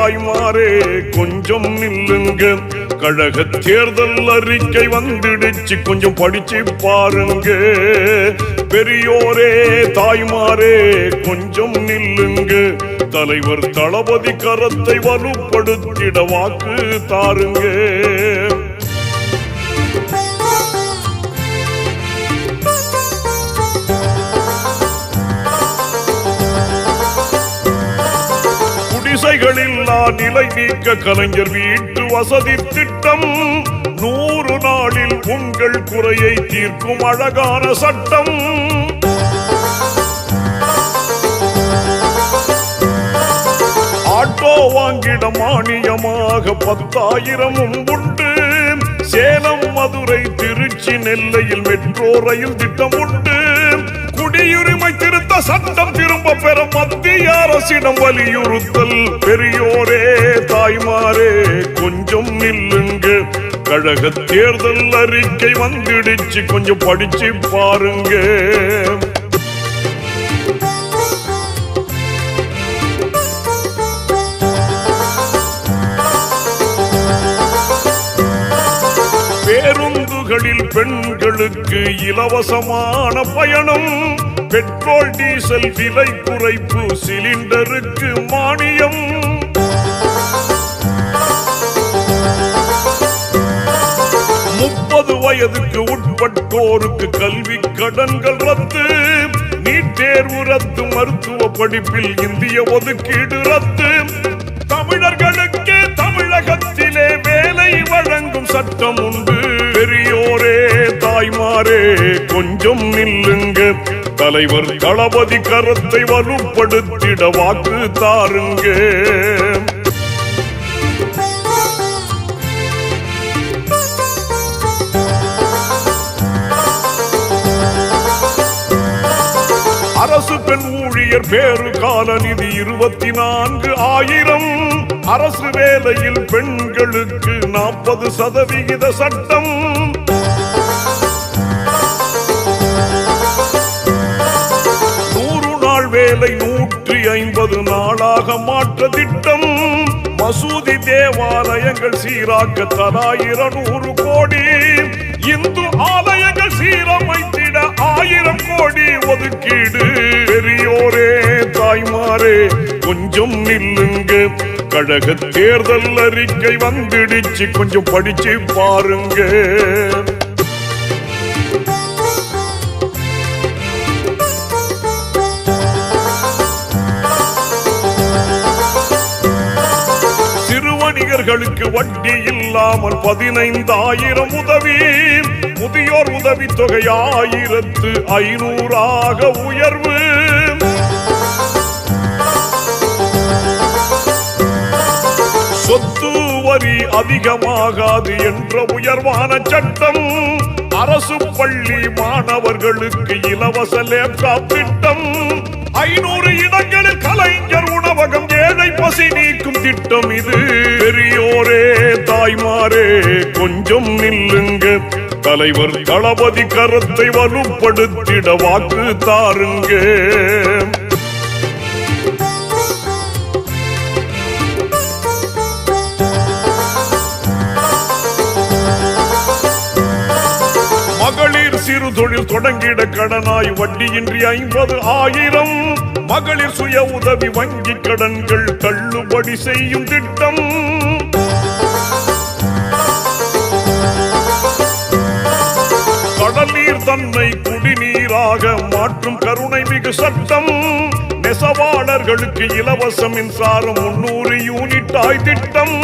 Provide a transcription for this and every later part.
தாய்மாரே கொஞ்சம் நில்லுங்க. கழக தேர்தல் அறிக்கை வந்துடுச்சு, கொஞ்சம் படிச்சு பாருங்க. பெரியோரே தாய்மாரே கொஞ்சம் நில்லுங்க. தலைவர் தளபதி கரத்தை வலுப்படுத்திட வாக்கு தாருங்க. குடிசைகளில்லா நிலை நீக்க கலைஞர் வீட்டு வசதி திட்டம். 100 நாளில் உங்கள் குறையை தீர்க்கும் அழகான சட்டம். ஆட்டோ வாங்கிட மானியமாக 10,000 உண்டு. சேலம், மதுரை, திருச்சி, நெல்லையில் மெட்ரோ ரயில் திட்டம் உண்டு. குடியுரிமை திருத்த சட்டம் திரும்ப பெற மத்திய அரசிடம் வலியுறுத்தல். பெரியோரே தாய்மாரே கொஞ்சம் நில்லுங்க. கழக தேர்தல் அறிக்கை வந்துடுச்சு, கொஞ்சம் படிச்சு பாருங்க. பேருந்துகளில் பெண்களுக்கு இலவசமான பயணம். பெட்ரோல் டீசல் விலை குறைப்பு, சிலிண்டருக்கு மானியம். வயதுக்கு உட்பட்டோருக்கு கல்வி கடன்கள் ரத்து. நீட் தேர்வு ரத்து. மருத்துவ படிப்பில் இந்திய ஒதுக்கீடு ரத்து. தமிழர்களுக்கு தமிழகத்திலே வேலை வழங்கும் சட்டம் உண்டு. பெரியோரே தாய்மாரே கொஞ்சம் நில்லுங்க. தலைவர் தளபதி கரத்தை வலுப்படுத்திட வாக்கு தாருங்க. அரசு பெண் ஊழியர் பேரு கால நிதி 24,000. அரசு வேலையில் பெண்களுக்கு 40% சட்டம். வேலை 150 நாளாக மாற்ற திட்டம். மசூதி தேவாலயங்கள் சீராக்க தலா 200 கோடி. இந்து ஆலயங்கள் சீரமைத்திட 1000 கோடி ஒதுக்கீடு. பெரியோரே தாய்மாரே கொஞ்சம் நில்லுங்க. கழக தேர்தல் அறிக்கை வந்துடுச்சு, கொஞ்சம் படிச்சு பாருங்க. வணிகர்களுக்கு வட்டி இல்லாமல் 15,000 உதவி. முதியோர் உதவி தொகை 1,500 உயர்வு. சொத்து வரி அதிகமாகாது என்ற உயர்வான சட்டம். அரசு பள்ளி மாணவர்களுக்கு இலவச லேப்டாப் திட்டம். 500 இடங்களில் கலைஞர் உணவகம், ஏழை பசி நீக்கும் திட்டம் இது. பெரியோரே தாய்மாரே கொஞ்சம் நில்லுங்க. தலைவர் தளபதி கரத்தை வலுப்படுத்திட வாக்கு தாருங்க. மகளிர் சிறு தொழில் தொடங்கிட கடனாய் வட்டியின்றி 50,000. மகளிர் சுய உதவி வங்கி கடன்கள் தள்ளுபடி செய்யும் திட்டம். கடல் நீர் தன்னை குடிநீராக மாற்றும் கருணை மிகு சட்டம். நெசவாளர்களுக்கு இலவச மின்சாரம் 300 யூனிட் திட்டம்.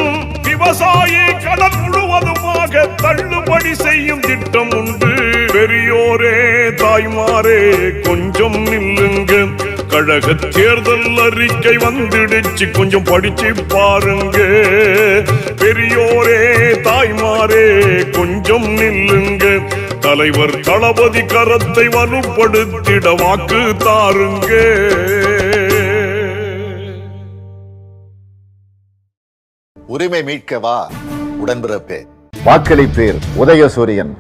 விவசாயி கடன் முழுவதுமாக தள்ளுபடி செய்யும் திட்டம் உண்டு. பெரியோரே தாய்மாரே கொஞ்சம் நில்லுங்க. கழக தேர்தல் அறிக்கை வந்துடுச்சு, கொஞ்சம் படிச்சு பாருங்க. பெரியோரே தாய்மாரே கொஞ்சம் நில்லுங்க. தலைவர் தளபதி கரத்தை வலுப்படுத்திட வாக்கு தாருங்க. உரிமை மீட்கவா உடன்பிறப்பே. வாக்களிப்பேர். உதயசூரியன்.